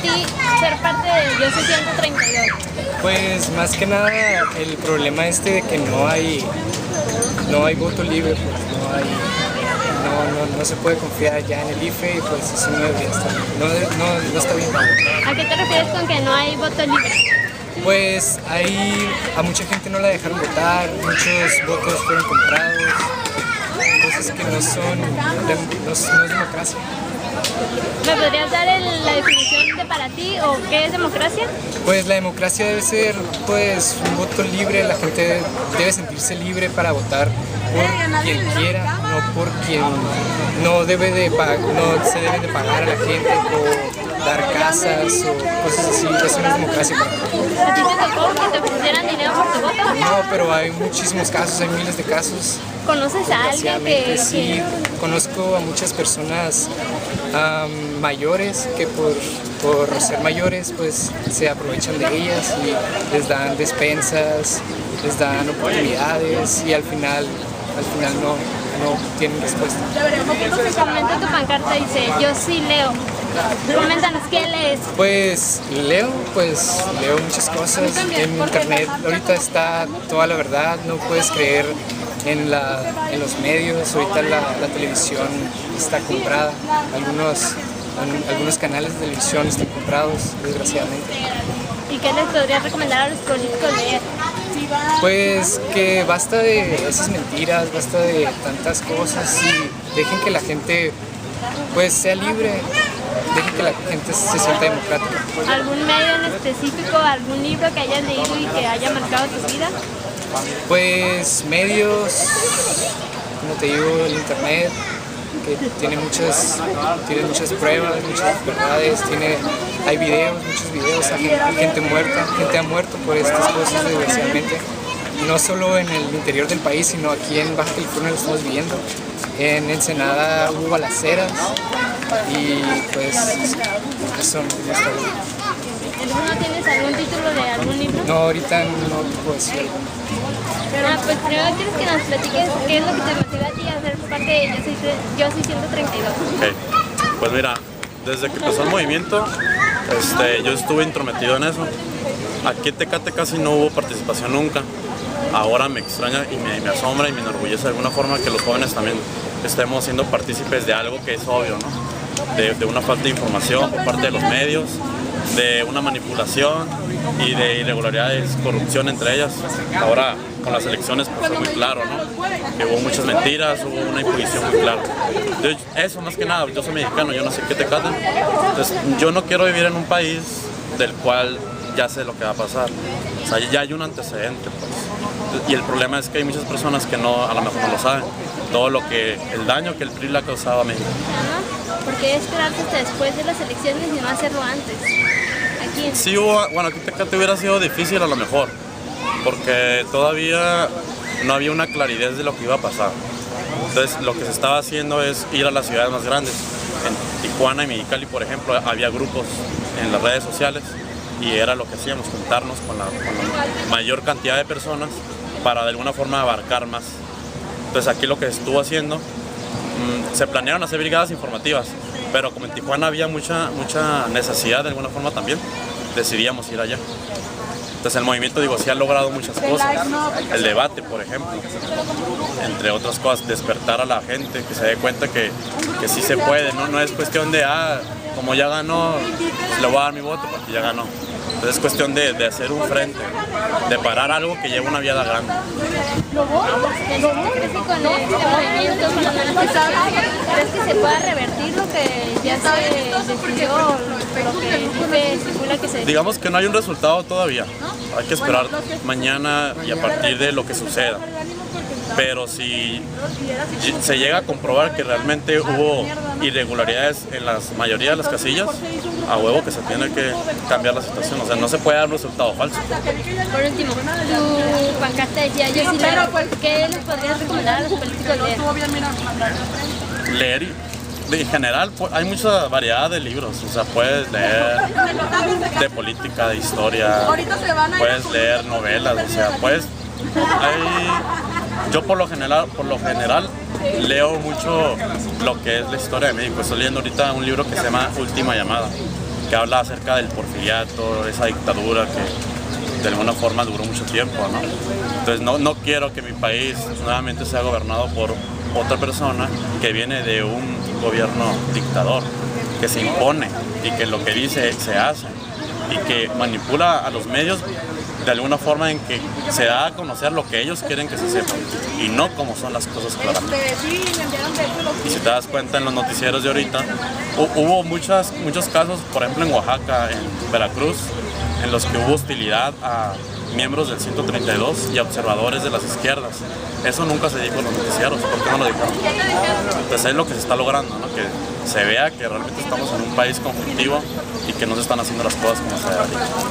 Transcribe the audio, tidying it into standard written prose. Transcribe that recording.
ti ser parte de Yo Soy 132? Pues más que nada el problema de que no hay voto libre, pues no se puede confiar ya en el IFE y pues eso no debería estar, no está bien. ¿A qué te refieres con que no hay voto libre? Pues a mucha gente no la dejaron votar, muchos votos fueron comprados, cosas que no es democracia. ¿Me podrías dar la definición de para ti o qué es democracia? Pues la democracia debe ser pues un voto libre, la gente debe sentirse libre para votar por quien quiera, no por quien no se debe de pagar a la gente por dar casas o cosas así. Eso no es democracia para mí. ¿A ti te tocó que te pusieran dinero por tu voto? No, pero hay muchísimos casos, hay miles de casos. ¿Conoces a alguien que...? Sí, conozco a muchas personas mayores que por ser mayores pues se aprovechan de ellas y les dan despensas, les dan oportunidades y al final no tienen respuesta. Comenta tu pancarta, dice, yo sí leo. Coméntanos, ¿qué lees? Pues leo muchas cosas en internet. Ahorita está toda la verdad, no puedes creer en los medios. Ahorita la televisión está comprada, algunos canales de televisión están comprados, desgraciadamente. ¿Y qué les podrías recomendar a los políticos leer? Pues que basta de esas mentiras, basta de tantas cosas y dejen que la gente pues sea libre, dejen que la gente se sienta democrática. ¿Algún medio en específico, algún libro que hayas leído y que haya marcado tu vida? Pues medios, como te digo, el internet, que tiene muchas pruebas, muchas verdades, hay muchos videos, hay gente muerta, gente ha muerto por estas cosas desgraciadamente. No solo en el interior del país, sino aquí en Baja California lo estamos viviendo. En Ensenada hubo balaceras y pues eso no está bien. ¿No tienes algún título de algún libro? No, ahorita no puedo decir. Pues primero quieres que nos platiques qué es lo que te motiva a ti a ser parte de Yo Soy 132. Okay. Pues mira, desde que empezó el movimiento, yo estuve intrometido en eso. Aquí en Tecate casi no hubo participación nunca. Ahora me extraña y me asombra y me enorgullece de alguna forma que los jóvenes también estemos siendo partícipes de algo que es obvio, ¿no? De una falta de información por parte de los medios, de una manipulación y de irregularidades, corrupción entre ellas. Ahora con las elecciones pues fue muy claro, ¿no? Que hubo muchas mentiras, hubo una imposición muy clara. Eso más que nada, yo soy mexicano, yo no sé qué Tecate. Entonces yo no quiero vivir en un país del cual ya sé lo que va a pasar. O sea, ya hay un antecedente, pues. Y el problema es que hay muchas personas que a lo mejor no lo saben. El daño que el PRI le ha causado a México. ¿Por qué esperarse hasta después de las elecciones y no hacerlo antes? Aquí. Sí aquí en Tecate hubiera sido difícil a lo mejor, porque todavía no había una claridad de lo que iba a pasar. Entonces lo que se estaba haciendo es ir a las ciudades más grandes. En Tijuana y Mexicali, por ejemplo, había grupos en las redes sociales y era lo que hacíamos, juntarnos con la mayor cantidad de personas para de alguna forma abarcar más. Entonces aquí lo que se estuvo haciendo, se planearon hacer brigadas informativas, pero como en Tijuana había mucha necesidad de alguna forma también, decidíamos ir allá. Entonces el movimiento, sí ha logrado muchas cosas. El debate, por ejemplo, entre otras cosas, despertar a la gente, que se dé cuenta que sí se puede, ¿no? No es cuestión de, como ya ganó, le voy a dar mi voto porque ya ganó. Entonces es cuestión de hacer un frente, de parar algo que lleva una viada grande. ¿Crees que con este movimiento, con las manifestaciones, crees que se pueda revertir lo que ya se decidió, lo que estipula que se... Digamos que no hay un resultado todavía, hay que esperar mañana y a partir de lo que suceda. Pero si se llega a comprobar que realmente hubo irregularidades en la mayoría de las casillas, a huevo que se tiene que cambiar la situación. O sea, no se puede dar un resultado falso. Por último, tu pancarta decía, yo sí leo. ¿Qué les podrías recomendar a los políticos leer? Leer, en general, hay mucha variedad de libros. O sea, puedes leer de política, de historia, puedes leer novelas, o sea, yo por lo general leo mucho lo que es la historia de México. Estoy leyendo ahorita un libro que se llama Última Llamada, que habla acerca del porfiriato, esa dictadura que de alguna forma duró mucho tiempo, ¿no? Entonces no quiero que mi país nuevamente sea gobernado por otra persona que viene de un gobierno dictador, que se impone y que lo que dice se hace y que manipula a los medios de alguna forma en que se da a conocer lo que ellos quieren que se sepa y no como son las cosas claramente. Y si te das cuenta en los noticieros de ahorita, hubo muchos casos, por ejemplo en Oaxaca, en Veracruz, en los que hubo hostilidad a miembros del 132 y a observadores de las izquierdas. Eso nunca se dijo en los noticieros. ¿Por qué no lo dijeron? Entonces es lo que se está logrando, ¿no? Que se vea que realmente estamos en un país conflictivo y que no se están haciendo las cosas como se debe.